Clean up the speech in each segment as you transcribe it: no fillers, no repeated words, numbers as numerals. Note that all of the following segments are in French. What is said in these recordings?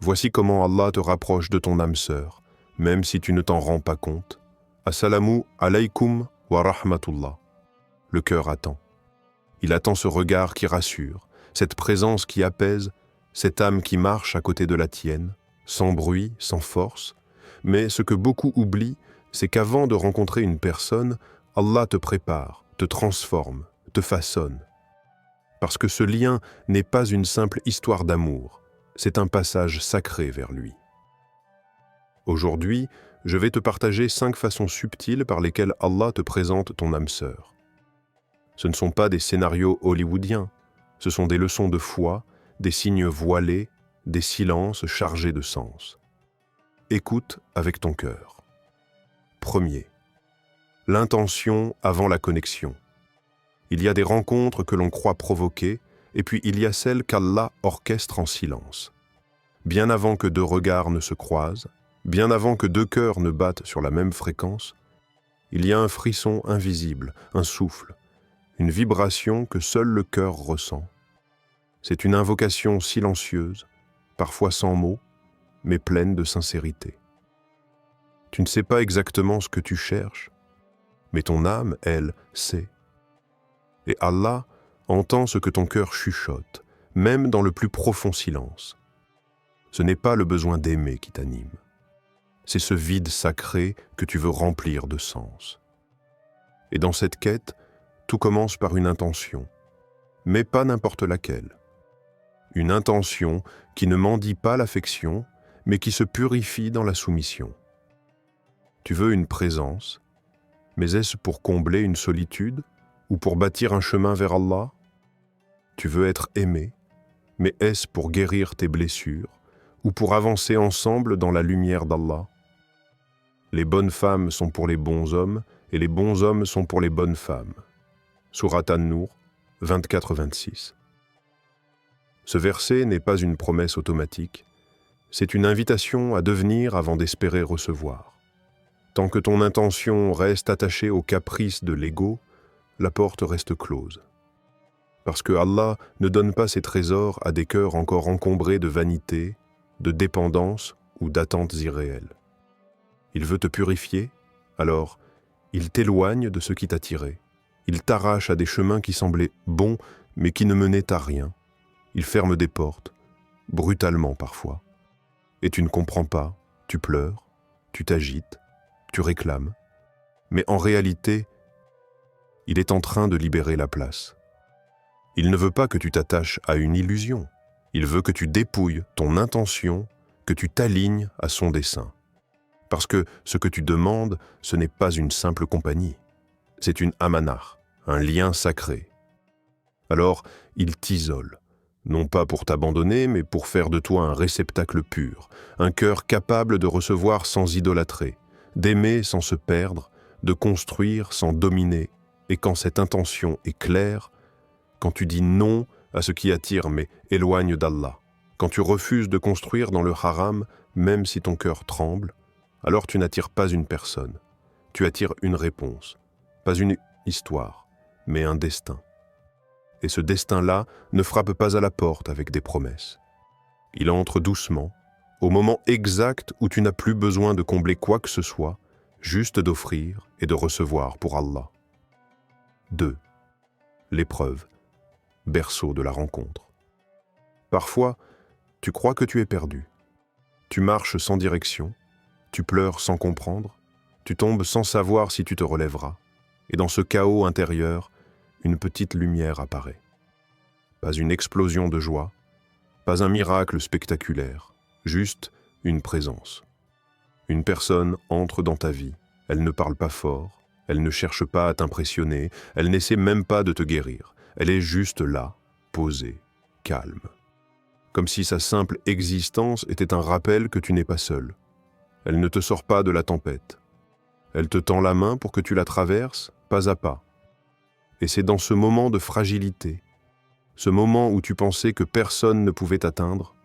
Voici comment Allah te rapproche de ton âme sœur, même si tu ne t'en rends pas compte. Assalamu alaykum wa rahmatullah. Le cœur attend. Il attend ce regard qui rassure, cette présence qui apaise, cette âme qui marche à côté de la tienne, sans bruit, sans force. Mais ce que beaucoup oublient, c'est qu'avant de rencontrer une personne, Allah te prépare, te transforme, te façonne. Parce que ce lien n'est pas une simple histoire d'amour, c'est un passage sacré vers lui. Aujourd'hui, je vais te partager 5 façons subtiles par lesquelles Allah te présente ton âme sœur. Ce ne sont pas des scénarios hollywoodiens, ce sont des leçons de foi, des signes voilés, des silences chargés de sens. Écoute avec ton cœur. Premier, l'intention avant la connexion. Il y a des rencontres que l'on croit provoquer, et puis il y a celles qu'Allah orchestre en silence. Bien avant que 2 regards ne se croisent, bien avant que 2 cœurs ne battent sur la même fréquence, il y a un frisson invisible, un souffle, une vibration que seul le cœur ressent. C'est une invocation silencieuse, parfois sans mots, mais pleine de sincérité. Tu ne sais pas exactement ce que tu cherches, mais ton âme, elle, sait. Et Allah entend ce que ton cœur chuchote, même dans le plus profond silence. Ce n'est pas le besoin d'aimer qui t'anime. C'est ce vide sacré que tu veux remplir de sens. Et dans cette quête, tout commence par une intention, mais pas n'importe laquelle. Une intention qui ne mendie pas l'affection, mais qui se purifie dans la soumission. Tu veux une présence, mais est-ce pour combler une solitude ou pour bâtir un chemin vers Allah? Tu veux être aimé, mais est-ce pour guérir tes blessures ou pour avancer ensemble dans la lumière d'Allah? Les bonnes femmes sont pour les bons hommes et les bons hommes sont pour les bonnes femmes. Sourate An-Nur 24-26. Ce verset n'est pas une promesse automatique, c'est une invitation à devenir avant d'espérer recevoir. Tant que ton intention reste attachée aux caprices de l'ego, la porte reste close. Parce que Allah ne donne pas ses trésors à des cœurs encore encombrés de vanité, de dépendance ou d'attentes irréelles. Il veut te purifier, alors il t'éloigne de ce qui t'attirait. Il t'arrache à des chemins qui semblaient bons, mais qui ne menaient à rien. Il ferme des portes, brutalement parfois. Et tu ne comprends pas, tu pleures, tu t'agites, tu réclames. Mais en réalité, il est en train de libérer la place. Il ne veut pas que tu t'attaches à une illusion. Il veut que tu dépouilles ton intention, que tu t'alignes à son dessein. Parce que ce que tu demandes, ce n'est pas une simple compagnie. C'est une amanah, un lien sacré. Alors, il t'isole, non pas pour t'abandonner, mais pour faire de toi un réceptacle pur, un cœur capable de recevoir sans idolâtrer, d'aimer sans se perdre, de construire sans dominer, et quand cette intention est claire, quand tu dis non à ce qui attire mais éloigne d'Allah, quand tu refuses de construire dans le haram, même si ton cœur tremble, alors tu n'attires pas une personne, tu attires une réponse, pas une histoire, mais un destin. Et ce destin-là ne frappe pas à la porte avec des promesses. Il entre doucement, au moment exact où tu n'as plus besoin de combler quoi que ce soit, juste d'offrir et de recevoir pour Allah. 2. L'épreuve, berceau de la rencontre. Parfois, tu crois que tu es perdu. Tu marches sans direction, tu pleures sans comprendre, tu tombes sans savoir si tu te relèveras. Et dans ce chaos intérieur, une petite lumière apparaît. Pas une explosion de joie, pas un miracle spectaculaire, juste une présence. Une personne entre dans ta vie, elle ne parle pas fort, elle ne cherche pas à t'impressionner, elle n'essaie même pas de te guérir, elle est juste là, posée, calme. Comme si sa simple existence était un rappel que tu n'es pas seul. Elle ne te sort pas de la tempête. Elle te tend la main pour que tu la traverses, pas à pas. Et c'est dans ce moment de fragilité, ce moment où tu pensais que personne ne pouvait t'atteindre,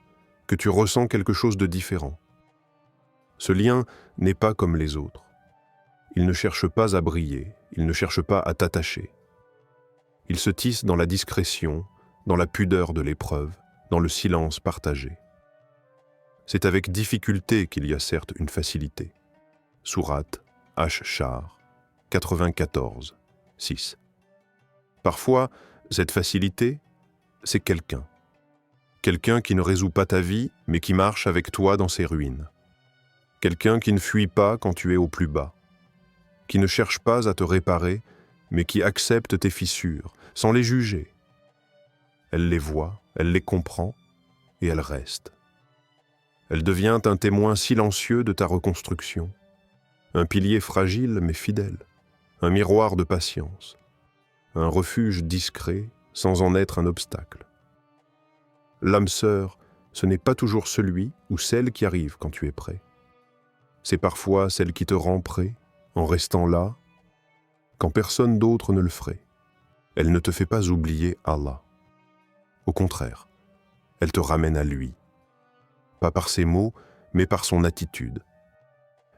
que tu ressens quelque chose de différent. Ce lien n'est pas comme les autres. Il ne cherche pas à briller, il ne cherche pas à t'attacher. Il se tisse dans la discrétion, dans la pudeur de l'épreuve, dans le silence partagé. C'est avec difficulté qu'il y a certes une facilité. Sourate Ash-Shar 94, 6. Parfois, cette facilité, c'est quelqu'un. Quelqu'un qui ne résout pas ta vie, mais qui marche avec toi dans ses ruines. Quelqu'un qui ne fuit pas quand tu es au plus bas. Qui ne cherche pas à te réparer, mais qui accepte tes fissures, sans les juger. Elle les voit, elle les comprend, et elle reste. Elle devient un témoin silencieux de ta reconstruction, un pilier fragile mais fidèle, un miroir de patience, un refuge discret sans en être un obstacle. L'âme sœur, ce n'est pas toujours celui ou celle qui arrive quand tu es prêt. C'est parfois celle qui te rend prêt, en restant là, quand personne d'autre ne le ferait. Elle ne te fait pas oublier Allah. Au contraire, elle te ramène à lui. Pas par ses mots, mais par son attitude.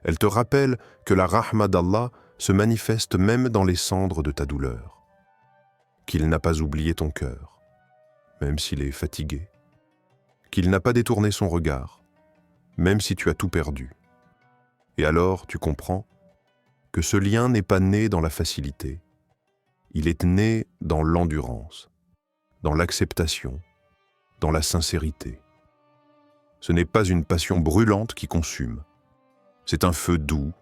Elle te rappelle que la rahma d'Allah se manifeste même dans les cendres de ta douleur. Qu'il n'a pas oublié ton cœur, même s'il est fatigué. Qu'il n'a pas détourné son regard, même si tu as tout perdu. Et alors tu comprends que ce lien n'est pas né dans la facilité. Il est né dans l'endurance, dans l'acceptation, dans la sincérité. Ce n'est pas une passion brûlante qui consume. C'est un feu doux,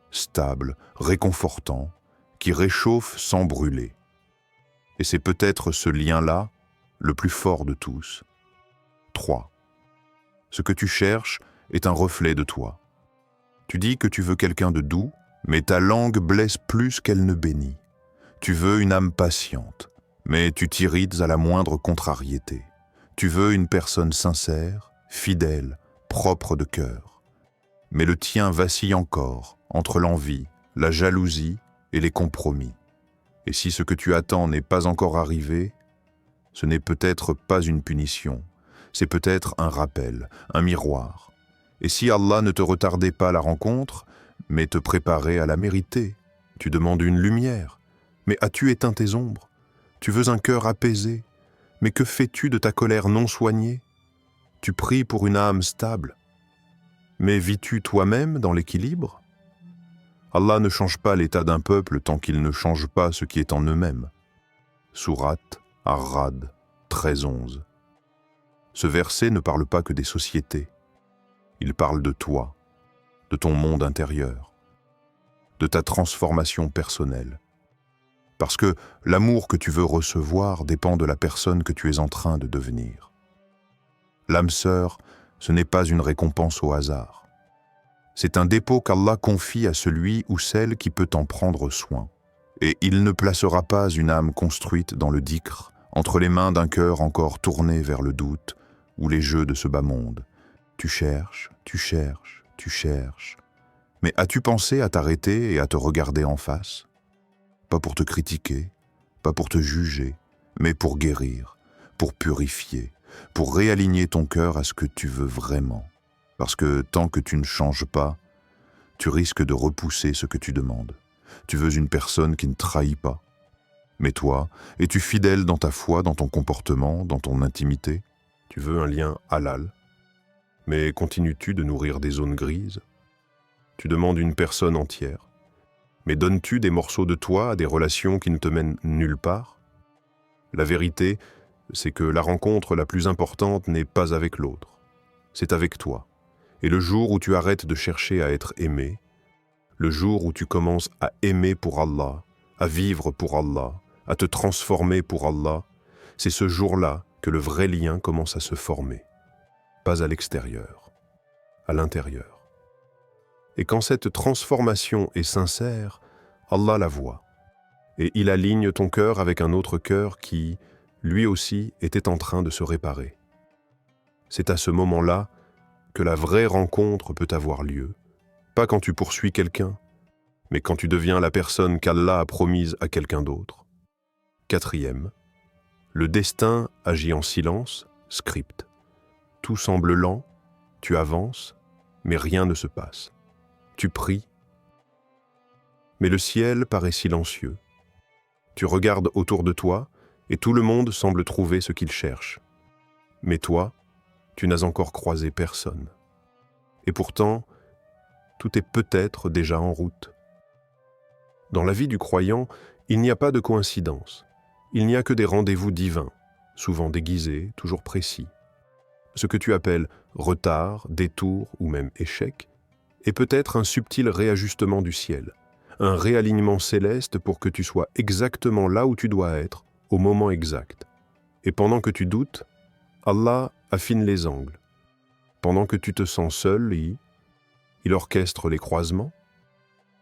stable, réconfortant, qui réchauffe sans brûler. Et c'est peut-être ce lien-là, le plus fort de tous. 3. Ce que tu cherches est un reflet de toi. Tu dis que tu veux quelqu'un de doux, mais ta langue blesse plus qu'elle ne bénit. Tu veux une âme patiente, mais tu t'irrites à la moindre contrariété. Tu veux une personne sincère, fidèle, propre de cœur. Mais le tien vacille encore entre l'envie, la jalousie et les compromis. Et si ce que tu attends n'est pas encore arrivé, ce n'est peut-être pas une punition, c'est peut-être un rappel, un miroir. Et si Allah ne te retardait pas la rencontre, mais te préparait à la mériter, tu demandes une lumière, mais as-tu éteint tes ombres? Tu veux un cœur apaisé, mais que fais-tu de ta colère non soignée? Tu pries pour une âme stable, mais vis-tu toi-même dans l'équilibre? Allah ne change pas l'état d'un peuple tant qu'il ne change pas ce qui est en eux-mêmes. Sourate Ar-Ra'd 13-11. Ce verset ne parle pas que des sociétés. Il parle de toi, de ton monde intérieur, de ta transformation personnelle. Parce que l'amour que tu veux recevoir dépend de la personne que tu es en train de devenir. L'âme sœur, ce n'est pas une récompense au hasard. C'est un dépôt qu'Allah confie à celui ou celle qui peut en prendre soin. Et il ne placera pas une âme construite dans le dhikr, entre les mains d'un cœur encore tourné vers le doute ou les jeux de ce bas monde. Tu cherches, tu cherches, tu cherches. Mais as-tu pensé à t'arrêter et à te regarder en face? Pas pour te critiquer, pas pour te juger, mais pour guérir, pour purifier, pour réaligner ton cœur à ce que tu veux vraiment. Parce que tant que tu ne changes pas, tu risques de repousser ce que tu demandes. Tu veux une personne qui ne trahit pas. Mais toi, es-tu fidèle dans ta foi, dans ton comportement, dans ton intimité? Tu veux un lien halal. Mais continues-tu de nourrir des zones grises? Tu demandes une personne entière. Mais donnes-tu des morceaux de toi à des relations qui ne te mènent nulle part? La vérité, c'est que la rencontre la plus importante n'est pas avec l'autre, c'est avec toi. Et le jour où tu arrêtes de chercher à être aimé, le jour où tu commences à aimer pour Allah, à vivre pour Allah, à te transformer pour Allah, c'est ce jour-là que le vrai lien commence à se former. Pas à l'extérieur, à l'intérieur. Et quand cette transformation est sincère, Allah la voit. Et il aligne ton cœur avec un autre cœur qui, lui aussi, était en train de se réparer. C'est à ce moment-là que la vraie rencontre peut avoir lieu, pas quand tu poursuis quelqu'un, mais quand tu deviens la personne qu'Allah a promise à quelqu'un d'autre. 4e, le destin agit en silence, script. Tout semble lent, tu avances, mais rien ne se passe. Tu pries, mais le ciel paraît silencieux. Tu regardes autour de toi, et tout le monde semble trouver ce qu'il cherche. Mais toi, tu n'as encore croisé personne. Et pourtant, tout est peut-être déjà en route. Dans la vie du croyant, il n'y a pas de coïncidence. Il n'y a que des rendez-vous divins, souvent déguisés, toujours précis. Ce que tu appelles retard, détour ou même échec est peut-être un subtil réajustement du ciel, un réalignement céleste pour que tu sois exactement là où tu dois être, au moment exact. Et pendant que tu doutes, Allah affine les angles. Pendant que tu te sens seul, il orchestre les croisements.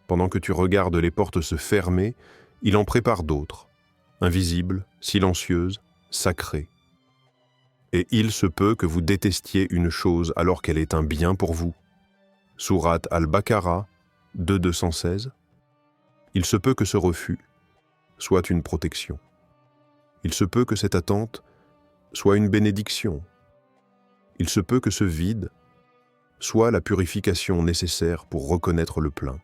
Pendant que tu regardes les portes se fermer, il en prépare d'autres, invisibles, silencieuses, sacrées. Et il se peut que vous détestiez une chose alors qu'elle est un bien pour vous. Sourate Al-Baqarah 2.216. Il se peut que ce refus soit une protection. Il se peut que cette attente soit une bénédiction. Il se peut que ce vide soit la purification nécessaire pour reconnaître le plein.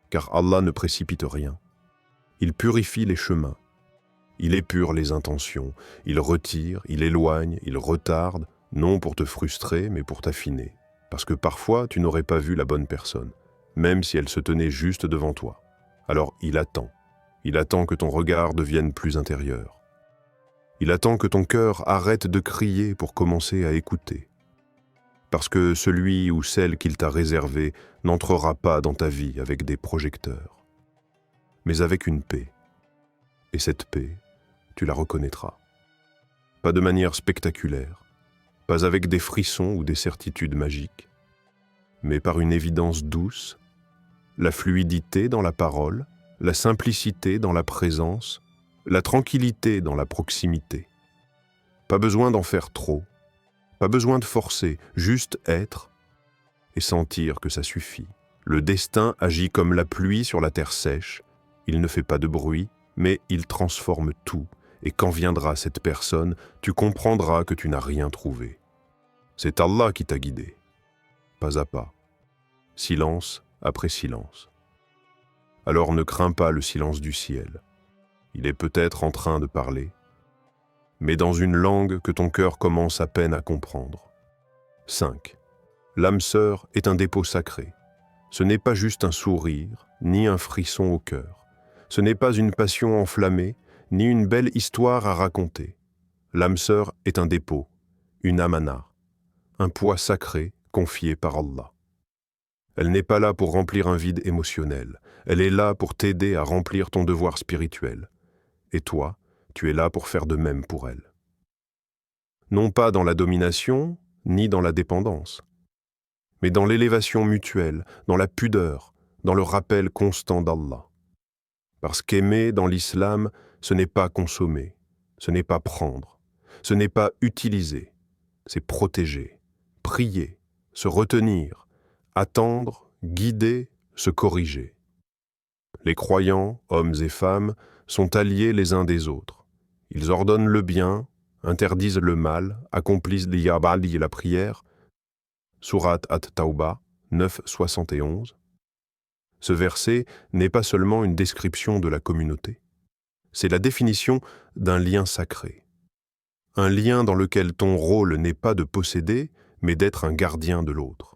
Car Allah ne précipite rien. Il purifie les chemins. Il épure les intentions. Il retire, il éloigne, il retarde, non pour te frustrer, mais pour t'affiner. Parce que parfois, tu n'aurais pas vu la bonne personne, même si elle se tenait juste devant toi. Alors il attend. Il attend que ton regard devienne plus intérieur. Il attend que ton cœur arrête de crier pour commencer à écouter. Parce que celui ou celle qu'il t'a réservé n'entrera pas dans ta vie avec des projecteurs, mais avec une paix. Et cette paix, tu la reconnaîtras. Pas de manière spectaculaire, pas avec des frissons ou des certitudes magiques, mais par une évidence douce, la fluidité dans la parole, la simplicité dans la présence, la tranquillité dans la proximité. Pas besoin d'en faire trop, pas besoin de forcer, juste être et sentir que ça suffit. Le destin agit comme la pluie sur la terre sèche, il ne fait pas de bruit, mais il transforme tout, et quand viendra cette personne, tu comprendras que tu n'as rien trouvé. C'est Allah qui t'a guidé, pas à pas, silence après silence. Alors ne crains pas le silence du ciel. Il est peut-être en train de parler, mais dans une langue que ton cœur commence à peine à comprendre. 5. L'âme sœur est un dépôt sacré. Ce n'est pas juste un sourire, ni un frisson au cœur. Ce n'est pas une passion enflammée, ni une belle histoire à raconter. L'âme sœur est un dépôt, une amana, un poids sacré confié par Allah. Elle n'est pas là pour remplir un vide émotionnel, elle est là pour t'aider à remplir ton devoir spirituel. Et toi, tu es là pour faire de même pour elle. Non pas dans la domination, ni dans la dépendance, mais dans l'élévation mutuelle, dans la pudeur, dans le rappel constant d'Allah. Parce qu'aimer dans l'islam, ce n'est pas consommer, ce n'est pas prendre, ce n'est pas utiliser, c'est protéger, prier, se retenir, attendre, guider, se corriger. Les croyants, hommes et femmes, sont alliés les uns des autres. Ils ordonnent le bien, interdisent le mal, accomplissent l'iyabali et la prière. Sourate At-Tawbah 9.71. Ce verset n'est pas seulement une description de la communauté, c'est la définition d'un lien sacré. Un lien dans lequel ton rôle n'est pas de posséder, mais d'être un gardien de l'autre.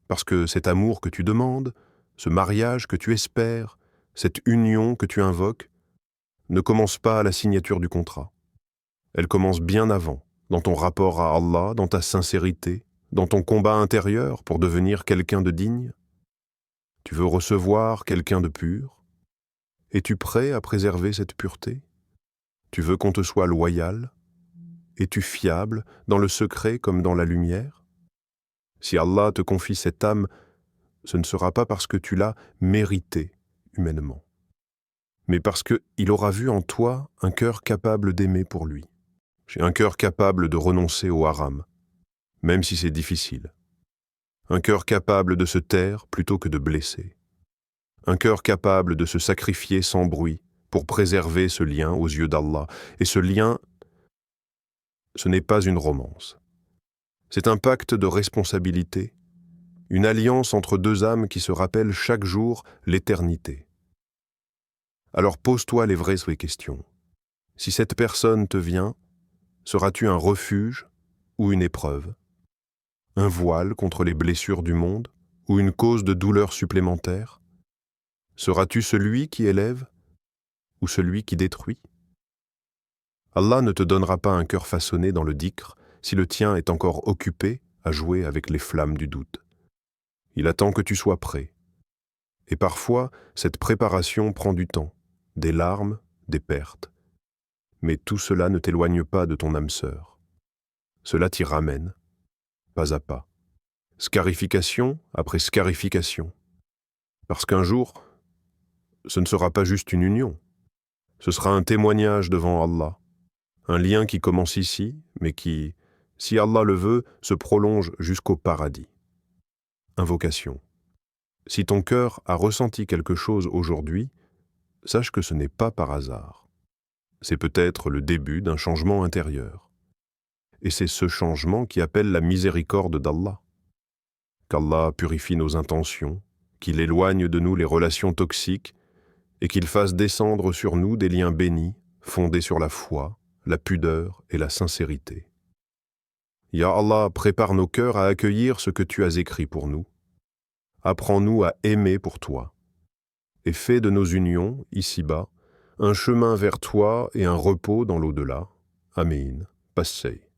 Parce que cet amour que tu demandes, ce mariage que tu espères, cette union que tu invoques, ne commence pas à la signature du contrat. Elle commence bien avant, dans ton rapport à Allah, dans ta sincérité, dans ton combat intérieur pour devenir quelqu'un de digne. Tu veux recevoir quelqu'un de pur? Es-tu prêt à préserver cette pureté? Tu veux qu'on te soit loyal? Es-tu fiable dans le secret comme dans la lumière? Si Allah te confie cette âme, ce ne sera pas parce que tu l'as méritée humainement, mais parce qu'il aura vu en toi un cœur capable d'aimer pour lui. J'ai un cœur capable de renoncer au haram, même si c'est difficile. Un cœur capable de se taire plutôt que de blesser. Un cœur capable de se sacrifier sans bruit pour préserver ce lien aux yeux d'Allah. Et ce lien, ce n'est pas une romance. C'est un pacte de responsabilité, une alliance entre deux âmes qui se rappellent chaque jour l'éternité. Alors pose-toi les vraies questions. Si cette personne te vient, seras-tu un refuge ou une épreuve? un voile contre les blessures du monde ou une cause de douleur supplémentaire? Seras-tu celui qui élève ou celui qui détruit? Allah ne te donnera pas un cœur façonné dans le dhikr si le tien est encore occupé à jouer avec les flammes du doute. Il attend que tu sois prêt. Et parfois, cette préparation prend du temps, des larmes, des pertes. Mais tout cela ne t'éloigne pas de ton âme sœur. Cela t'y ramène, pas à pas. Scarification après scarification. Parce qu'un jour, ce ne sera pas juste une union. Ce sera un témoignage devant Allah. Un lien qui commence ici, mais qui, si Allah le veut, se prolonge jusqu'au paradis. Invocation. Si ton cœur a ressenti quelque chose aujourd'hui, sache que ce n'est pas par hasard. C'est peut-être le début d'un changement intérieur. Et c'est ce changement qui appelle la miséricorde d'Allah. Qu'Allah purifie nos intentions, qu'il éloigne de nous les relations toxiques et qu'il fasse descendre sur nous des liens bénis, fondés sur la foi, la pudeur et la sincérité. Ya Allah, prépare nos cœurs à accueillir ce que tu as écrit pour nous. Apprends-nous à aimer pour toi. Et fais de nos unions, ici-bas, un chemin vers toi et un repos dans l'au-delà. Amin. Passez.